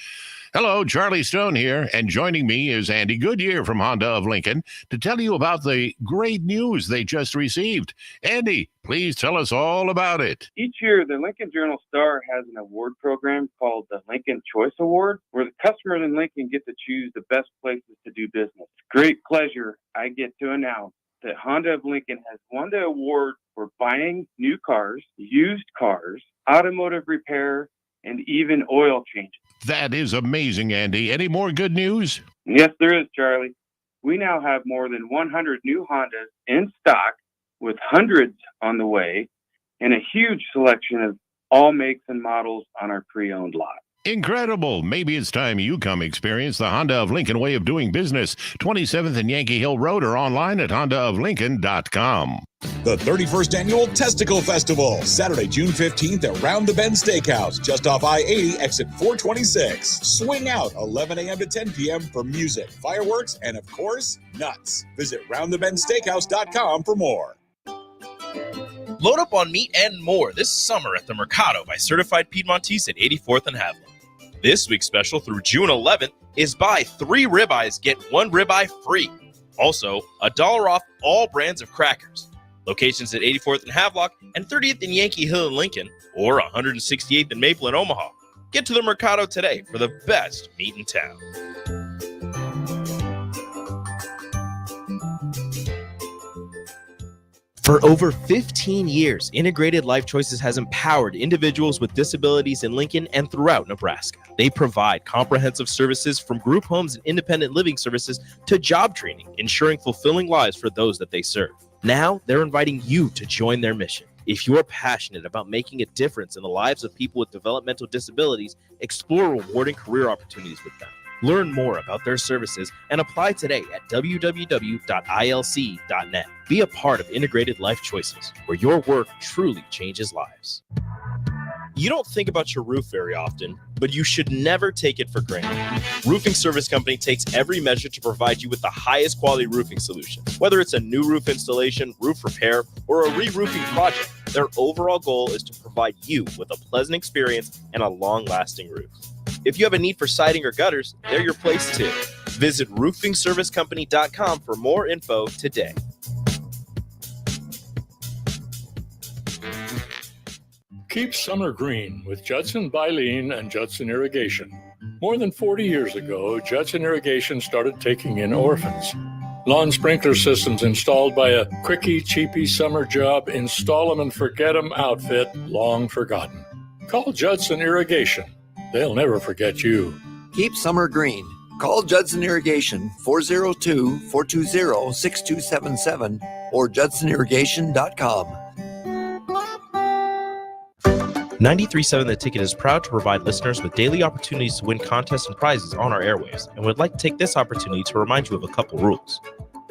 Hello, Charlie Stone here, and joining me is Andy Goodyear from Honda of Lincoln to tell you about the great news they just received. Andy, please tell us all about it. Each year, the Lincoln Journal-Star has an award program called the Lincoln Choice Award, where the customers in Lincoln get to choose the best places to do business. Great pleasure I get to announce that Honda of Lincoln has won the award for buying new cars, used cars, automotive repair, and even oil changes. That is amazing, Andy. Any more good news? Yes, there is, Charlie. We now have more than 100 new Hondas in stock, with hundreds on the way, and a huge selection of all makes and models on our pre-owned lot. Incredible. Maybe it's time you come experience the Honda of Lincoln way of doing business. 27th and Yankee Hill Road, or online at hondaoflincoln.com. The 31st Annual Testicle Festival, Saturday, June 15th at Round the Bend Steakhouse, just off I-80, exit 426. Swing out 11 a.m. to 10 p.m. for music, fireworks, and of course, nuts. Visit roundthebendsteakhouse.com for more. Load up on meat and more this summer at the Mercado by Certified Piedmontese at 84th and Haviland. This week's special through June 11th is buy 3 ribeyes, get 1 ribeye free. Also, $1 off all brands of crackers. Locations at 84th and Havelock and 30th and Yankee Hill in Lincoln, or 168th and Maple in Omaha. Get to the Mercado today for the best meat in town. For over 15 years, Integrated Life Choices has empowered individuals with disabilities in Lincoln and throughout Nebraska. They provide comprehensive services from group homes and independent living services to job training, ensuring fulfilling lives for those that they serve. Now, they're inviting you to join their mission. If you're passionate about making a difference in the lives of people with developmental disabilities, explore rewarding career opportunities with them. Learn more about their services and apply today at www.ilc.net. Be a part of Integrated Life Choices, where your work truly changes lives. You don't think about your roof very often, but you should never take it for granted. Roofing Service Company takes every measure to provide you with the highest quality roofing solution. Whether it's a new roof installation, roof repair, or a re-roofing project, their overall goal is to provide you with a pleasant experience and a long-lasting roof. If you have a need for siding or gutters, they're your place too. Visit roofingservicecompany.com for more info today. Keep summer green with Judson Baleen and Judson Irrigation. More than 40 years ago, Judson Irrigation started taking in orphans. Lawn sprinkler systems installed by a quickie, cheapy summer job, install 'em and forget 'em outfit long forgotten. Call Judson Irrigation. They'll never forget you. Keep summer green. Call Judson Irrigation 402-420-6277 or judsonirrigation.com. 93.7 The Ticket is proud to provide listeners with daily opportunities to win contests and prizes on our airwaves, and would like to take this opportunity to remind you of a couple rules.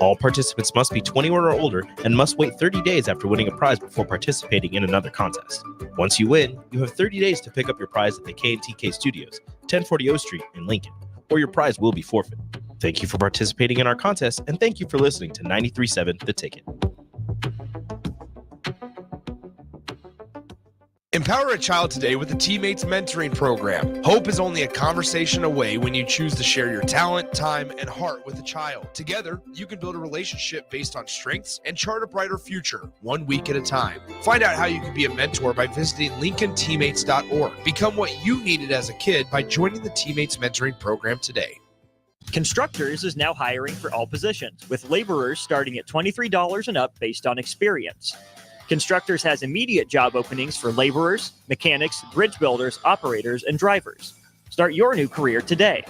All participants must be 21 or older and must wait 30 days after winning a prize before participating in another contest. Once you win, you have 30 days to pick up your prize at the K&TK Studios, 1040 O Street in Lincoln, or your prize will be forfeit. Thank you for participating in our contest, and thank you for listening to 93.7 The Ticket. Empower a child today with the Teammates Mentoring Program. Hope is only a conversation away when you choose to share your talent, time, and heart with a child. Together, you can build a relationship based on strengths and chart a brighter future, 1 week at a time. Find out how you can be a mentor by visiting LincolnTeammates.org. Become what you needed as a kid by joining the Teammates Mentoring Program today. Constructors is now hiring for all positions, with laborers starting at $23 and up based on experience. Constructors has immediate job openings for laborers, mechanics, bridge builders, operators, and drivers. Start your new career today.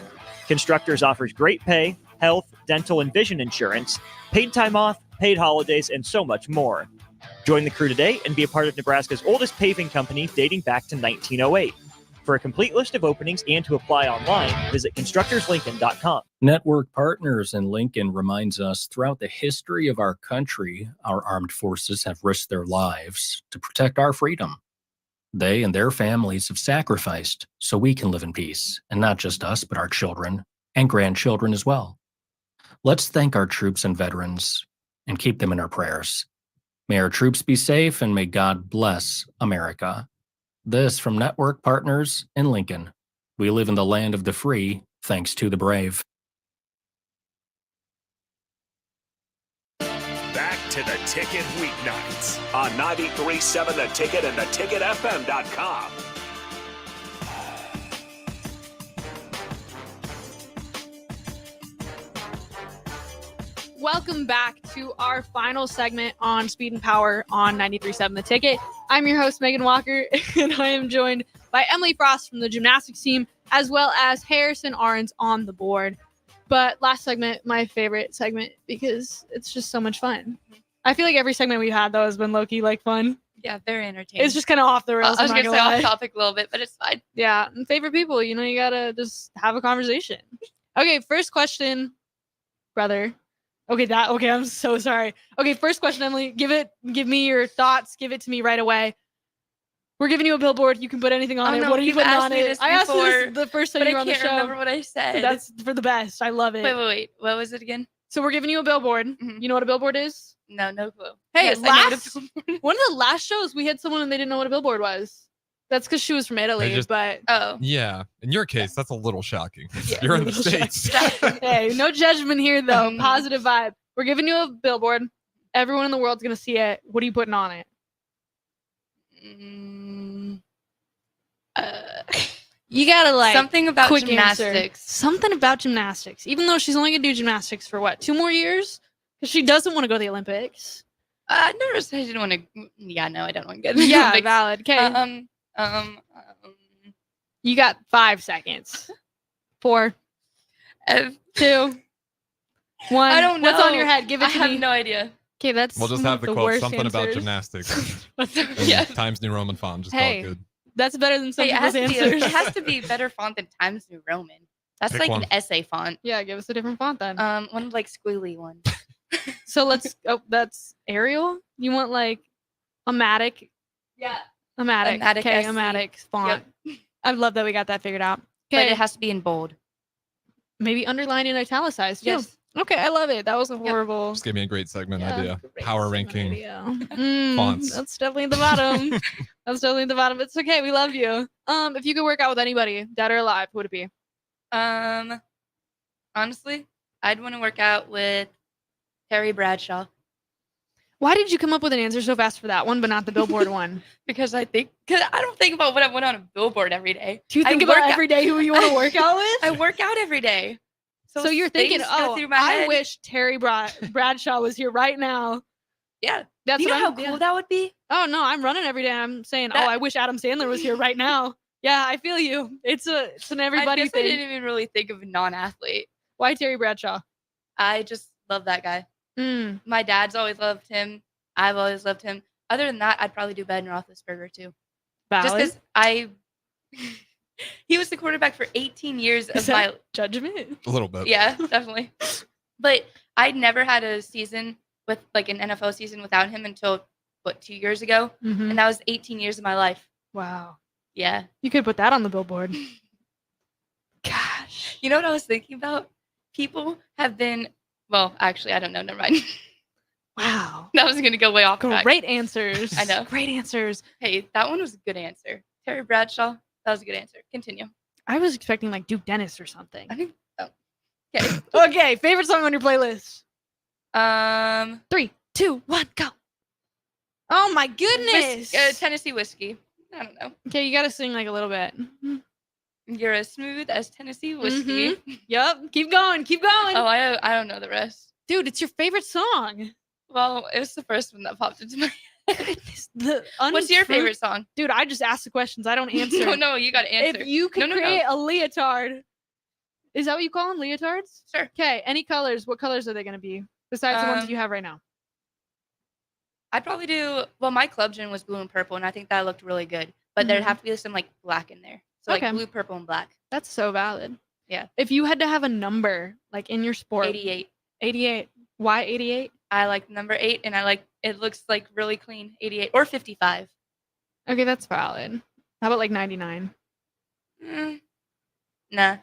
Constructors offers great pay, health, dental, and vision insurance, paid time off, paid holidays, and so much more. Join the crew today and be a part of Nebraska's oldest paving company dating back to 1908. For a complete list of openings and to apply online, visit constructorslincoln.com. Network Partners in Lincoln reminds us throughout the history of our country, our armed forces have risked their lives to protect our freedom. They and their families have sacrificed so we can live in peace, and not just us, but our children and grandchildren as well. Let's thank our troops and veterans and keep them in our prayers. May our troops be safe and may God bless America. This from Network Partners in Lincoln. We live in the land of the free, thanks to the brave. Back to the Ticket weeknights on 93.7 The Ticket and theticketfm.com. Welcome back to our final segment on Speed and Power on 93.7 The Ticket. I'm your host, Megan Walker, and I am joined by Emily Frost from the gymnastics team, as well as Harrison Arns on the board. But last segment, my favorite segment, because it's just so much fun. I feel like every segment we've had, though, has been low-key, fun. Yeah, very entertaining. It's just kind of off the rails. I was going to say off topic a little bit, but it's fine. Yeah, and favorite people, you got to just have a conversation. Okay, first question, brother. Okay, I'm so sorry. Okay, first question, Emily. Give me your thoughts. Give it to me right away. We're giving you a billboard. You can put anything on it. No, what are you putting on it? I asked you this the first time you were on the show. I can't remember what I said. That's for the best. I love it. Wait. What was it again? So we're giving you a billboard. Mm-hmm. You know what a billboard is? No clue. Hey, yes, one of the last shows we had someone and they didn't know what a billboard was. That's because she was from Italy, but yeah. In your case, that's a little shocking. Yeah, You're in the States. Hey, no judgment here though. Positive vibe. We're giving you a billboard. Everyone in the world's gonna see it. What are you putting on it? You gotta something about quick gymnastics. Answer. Something about gymnastics. Even though she's only gonna do gymnastics for what, 2 more years? Because she doesn't want to go to the Olympics. I never said I didn't want to. Yeah, no, I don't want to get. Yeah, Olympics. valid. Okay. You got 5 seconds. 4, 2, 1. I don't know. What's on your head? Give it to me. I have no idea. Okay, that's. We'll just have the quote, something answers. about gymnastics. Yeah. Times New Roman font. Just hey, call it good. That's better than some people's answers. It has to be better font than Times New Roman. That's Pick like one. an essay font. Yeah, give us a different font then. One like squiggly one. So let's. Oh, that's Arial. You want like a Matic? Yeah. A Matic. Okay, SE. a Matic font. Yep. I love that we got that figured out. But it has to be in bold. Maybe underlined and italicized. Yes. Too. Okay, I love it. That was a horrible. Just gave me a great segment idea. Great Power segment ranking idea. fonts. That's definitely the bottom. That's definitely the bottom. It's okay. We love you. If you could work out with anybody, dead or alive, who would it be? Honestly, I'd want to work out with Terry Bradshaw. Why did you come up with an answer so fast for that one, but not the billboard one? Because I don't think about what I went on a billboard every day. Do you think about every day who you want to work out with? I work out every day. So you're thinking, through my I head. wish Terry Bradshaw was here right now. Yeah. That's you know how yeah. cool that would be? Oh, no, I'm running every day. I'm saying, I wish Adam Sandler was here right now. Yeah, I feel you. It's an everybody I guess thing. I didn't even really think of a non-athlete. Why Terry Bradshaw? I just love that guy. My dad's always loved him. I've always loved him. Other than that, I'd probably do Ben Roethlisberger too. Valid. Just because he was the quarterback for 18 years of my judgment. A little bit. Yeah, definitely. But I'd never had a season with like an NFL season without him until 2 years ago, Mhm. and that was 18 years of my life. Wow. Yeah. You could put that on the billboard. You know what I was thinking about? People have been. Well, actually, I don't know. Never mind. Wow. That was gonna go way off track. Great answers. I know. Great answers. Hey, that one was a good answer. Terry Bradshaw. That was a good answer. Continue. I was expecting like Duke Dennis or something. I think. Oh. Okay. Okay. Favorite song on your playlist? 3, 2, 1, go. Oh my goodness. Tennessee whiskey. I don't know. Okay, you gotta sing like a little bit. You're as smooth as Tennessee whiskey. Yep. Keep going. Keep going. Oh, I don't know the rest. Dude, it's your favorite song. Well, it was the first one that popped into my head. The What's your unfruit- favorite song? Dude, I just asked the questions. I don't answer. No, you got to answer. If you could No. create a leotard, is that what you call them? Leotards? Sure. Okay. Any colors? What colors are they going to be besides the ones that you have right now? I'd probably do. Well, my club gin was blue and purple, and I think that looked really good. But there'd Mhm. have to be some like black in there. So Okay. like blue, purple, and black. That's so valid. Yeah. If you had to have a number like in your sport, 88. 88. Why 88? I like number 8, and I like it looks like really clean. 88 or 55. Okay, that's valid. How about like 99? Nah.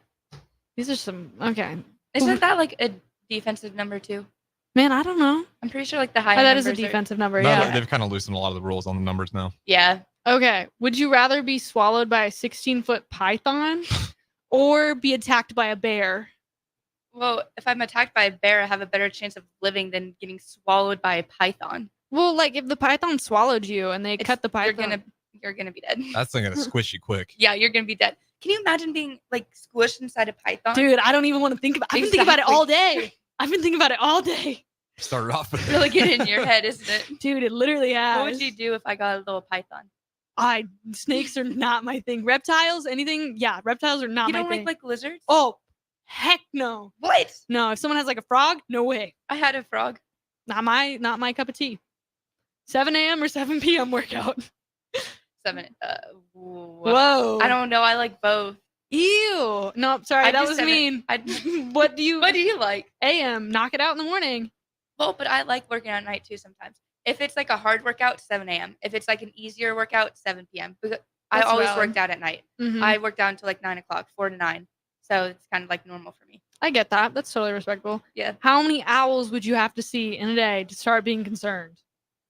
These are some. Okay. Isn't that like a defensive number too? Man, I don't know. I'm pretty sure like the high. Oh, that is a defensive number. No, Yeah. they've kind of loosened a lot of the rules on the numbers now. Yeah. Okay. Would you rather be swallowed by a 16-foot python or be attacked by a bear? Well, if I'm attacked by a bear, I have a better chance of living than getting swallowed by a python. Well, like if the python swallowed you and they cut the python, You're gonna be dead. That's gonna squish you quick. Yeah, you're gonna be dead. Can you imagine being like squished inside a python? dude, I don't even want to think about. I've been thinking about it all Exactly. day. I've been thinking about it all day, Started off with Really get in your head, isn't it? dude. It literally has. What would you do if I got a little python? Snakes are not my thing. Reptiles, anything? Yeah, reptiles are not You my don't thing. like lizards? Oh, heck no. What? No, if someone has like a frog, no way. I had a frog. Not my cup of tea. 7 a.m. or 7 p.m. workout. 7. Whoa. I don't know. I like both. Ew. No, sorry, I'd that do was 7. mean. I'd- What do you like? AM, knock it out in the morning. Well, but I like working at night too sometimes. If it's like a hard workout, 7 a.m. If it's like an easier workout, 7 p.m. Because I That's always valid. worked out at night. Mhm. I worked out until like 9 o'clock, 4 to 9. So it's kind of like normal for me. I get that. That's totally respectable. Yeah. How many owls would you have to see in a day to start being concerned?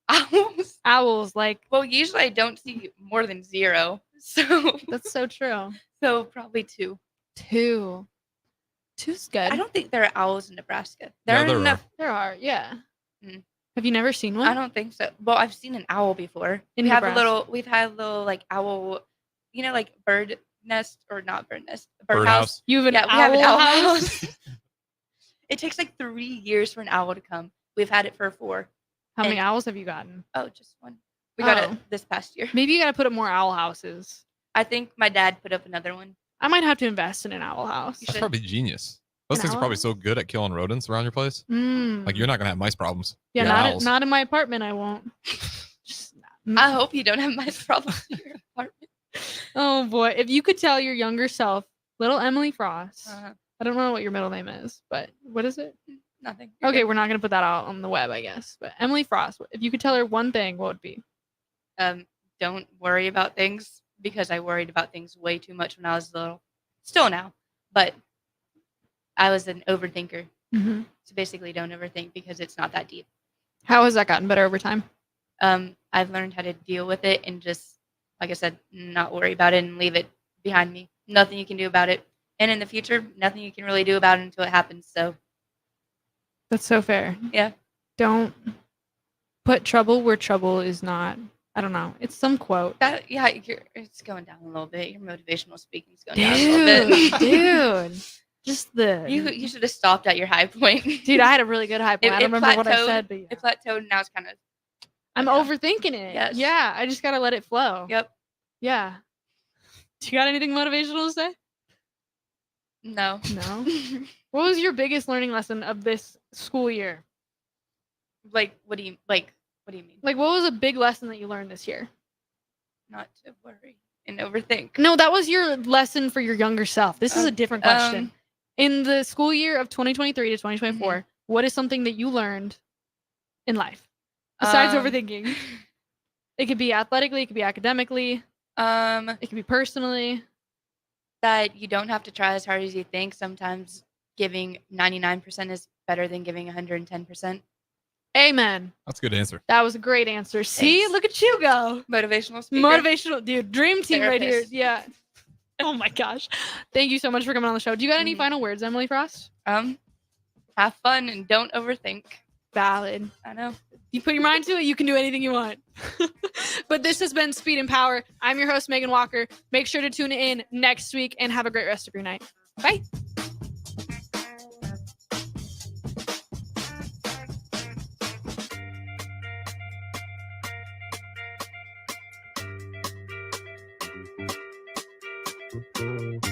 Owls? Owls, like, Well, usually I don't see more than 0. So that's so true. so probably 2. 2. 2's good. I don't think there are owls in Nebraska. There are enough. There are, yeah. Mm. Have you never seen one? I don't think so. Well, I've seen an owl before. In We've had Nebraska. little like owl, you know, like bird nest or not bird nest, Birdhouse. You have an Yeah, we have an owl owl house? house. It takes like 3 years for an owl to come. We've had it for 4. How many And- owls have you gotten? Oh, just 1. We got Oh. it this past year. Maybe you got to put up more owl houses. I think my dad put up another one. I might have to invest in an owl house. That's probably genius. Those An things are owl? probably so good at killing rodents around your place. Mm. Like you're not gonna have mice problems. Yeah, You got not owls. not in my apartment. I won't. Just I hope you don't have mice problems in your apartment. Oh boy, if you could tell your younger self, little Emily Frost. Uh-huh. I don't know what your middle name is, but what is it? Nothing. You're Okay, good. we're not gonna put that out on the web, I guess. But Emily Frost, if you could tell her one thing, what would it be? Don't worry about things because I worried about things way too much when I was little. Still now, but I was an overthinker. Mhm. So basically, don't overthink because it's not that deep. How has that gotten better over time? I've learned how to deal with it and just, like I said, not worry about it and leave it behind me. Nothing you can do about it. And in the future, nothing you can really do about it until it happens. So, That's so fair. yeah. Don't put trouble where trouble is not. I don't know. It's some quote. It's going down a little bit. Your motivational speaking's going down a little bit. Dude. Just the You should have stopped at your high point. Dude, I had a really good high point. I don't remember what I plateaued- said, but yeah. It plateaued and now it's kind of. I'm overthinking it. Yes. Yeah, I just gotta let it flow. Yep. Yeah. Do you got anything motivational to say? No. No. What was your biggest learning lesson of this school year? What do you mean? Like, what was a big lesson that you learned this year? not to worry and overthink. No, that was your lesson for your younger self. This is a different question. In the school year of 2023 to 2024, what is something that you learned in life besides overthinking? It could be athletically, it could be academically, it could be personally. That you don't have to try as hard as you think. Sometimes giving 99% is better than giving 110%. Amen. That's a good answer. That was a great answer. See, look at you go. Motivational speaker. Motivational, dude. Dream team right here. Therapist. Yeah. Oh my gosh. Thank you so much for coming on the show. Do you got any final words, Emily Frost? Have fun and don't overthink. Valid. I know. You put your mind to it, you can do anything you want. But this has been Speed and Power. I'm your host, Megan Walker. Make sure to tune in next week and have a great rest of your night. Bye. Thank you.